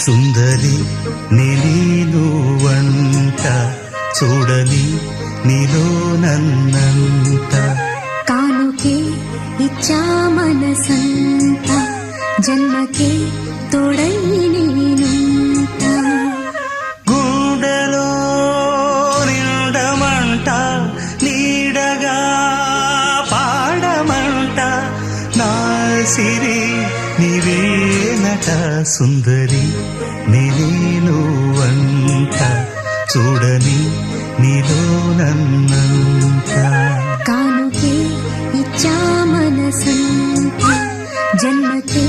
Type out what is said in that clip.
సుందరి నీను వంట చూడని నీలో నన్నంత కానుకే ఇచ్చా మనసంత జన్మకే తోడై నేనుంట గుండెలో నిండమంట నీడగా పాడమంట నా సిరి నీవేనట సుందరి నీను వంట చూడని నీలో నన్నంత కానుకే ఇచ్చా మనసంత జన్మకే